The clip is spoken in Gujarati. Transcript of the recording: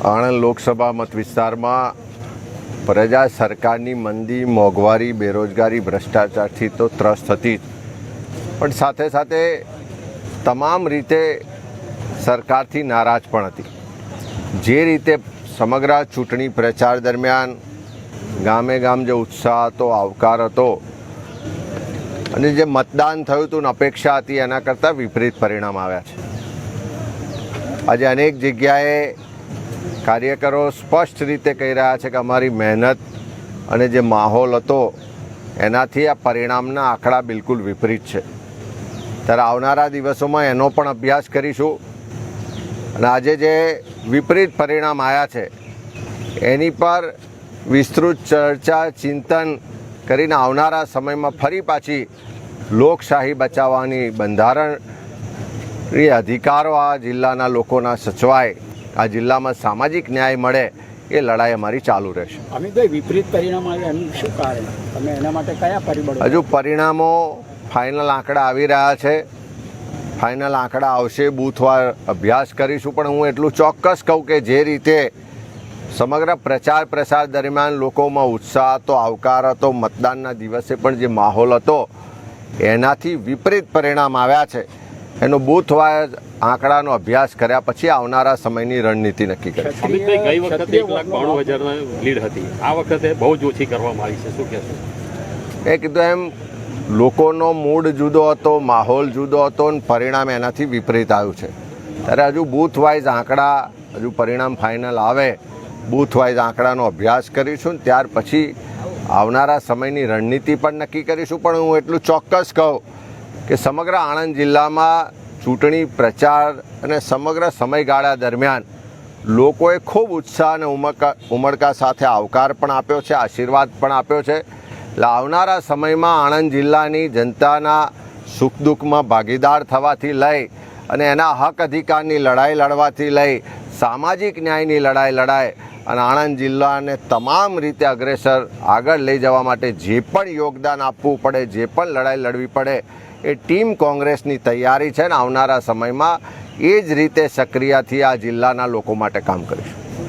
આણંદ લોકસભા મત વિસ્તારમાં પ્રજા સરકારની મંદી, મોંઘવારી, બેરોજગારી, ભ્રષ્ટાચારથી તો ત્રસ્ત હતી, પણ સાથે સાથે તમામ રીતે સરકારથી નારાજ પણ હતી. જે રીતે સમગ્ર ચૂંટણી પ્રચાર દરમિયાન ગામે ગામ જે ઉત્સાહ હતો, આવકાર હતો અને જે મતદાન થયું હતું અપેક્ષા હતી એના કરતાં વિપરીત પરિણામ આવ્યા છે. આજે અનેક જગ્યાએ કાર્યકરો સ્પષ્ટ રીતે કહી રહ્યા છે કે અમારી મહેનત અને જે માહોલ હતો એનાથી આ પરિણામના આંકડા બિલકુલ વિપરીત છે. ત્યારે આવનારા દિવસોમાં એનો પણ અભ્યાસ કરીશું અને આજે જે વિપરીત પરિણામ આવ્યા છે એની પર વિસ્તૃત ચર્ચા, ચિંતન કરીને આવનારા સમયમાં ફરી પાછી લોકશાહી બચાવવાની, બંધારણીય અધિકારો આ જિલ્લાના લોકોના સચવાય, આ જિલ્લામાં સામાજિક ન્યાય મળે, એ લડાઈ અમારી ચાલુ રહેશે. અમિતભાઈ, વિપરીત પરિણામ આવ્યા એનું શું કારણ? તમે એના માટે કયા પરિબળો? હજુ પરિણામો ફાઇનલ આંકડા આવી રહ્યા છે. ફાઇનલ આંકડા આવશે, બૂથવાર અભ્યાસ કરીશું. પણ હું એટલું ચોક્કસ કહું કે જે રીતે સમગ્ર પ્રચાર પ્રસાર દરમિયાન લોકોમાં ઉત્સાહ હતો, આવકાર હતો, મતદાનના દિવસે પણ જે માહોલ હતો એનાથી વિપરીત પરિણામ આવ્યા છે. એનો બૂથવાર આંકડાનો અભ્યાસ કર્યા પછી આવનારા સમયની રણનીતિ નક્કી કરી. અમિતભાઈ, ગઈ વખતે 1,92,000 લીડ હતી, આ વખતે બહુ જ ઓછી કરવામાં આવી છે, શું કહેશો? એ કીધું એમ, લોકોનો મૂડ જુદો હતો, માહોલ જુદો હતો અને પરિણામ એનાથી વિપરીત આવ્યું છે. ત્યારે હજુ બૂથ વાઇઝ આંકડા, હજુ પરિણામ ફાઇનલ આવે, બૂથ વાઇઝ આંકડાનો અભ્યાસ કરીશું. ત્યાર પછી આવનારા સમયની રણનીતિ પણ નક્કી કરીશું. પણ હું એટલું ચોક્કસ કહું કે સમગ્ર આણંદ જિલ્લામાં ચૂંટણી પ્રચાર અને સમગ્ર સમયગાળા દરમિયાન લોકોએ ખૂબ ઉત્સાહ અને ઉમળકા સાથે આવકાર પણ આપ્યો છે, આશીર્વાદ પણ આપ્યો છે. એટલે આવનારા સમયમાં આણંદ જિલ્લાની જનતાના સુખ દુઃખમાં ભાગીદાર થવાથી લઈ અને એના હક અધિકારની લડાઈ લડવાથી લઈ સામાજિક ન્યાયની લડાઈ લડાય અને આણંદ જિલ્લાને તમામ રીતે અગ્રેસર આગળ લઈ જવા માટે જે પણ યોગદાન આપવું પડે, જે પણ લડાઈ લડવી પડે, એ ટીમ કોંગ્રેસની તૈયારી છે. ને આવનારા સમયમાં એ જ રીતે સક્રિયથી આ જિલ્લાના લોકો માટે કામ કરીશું.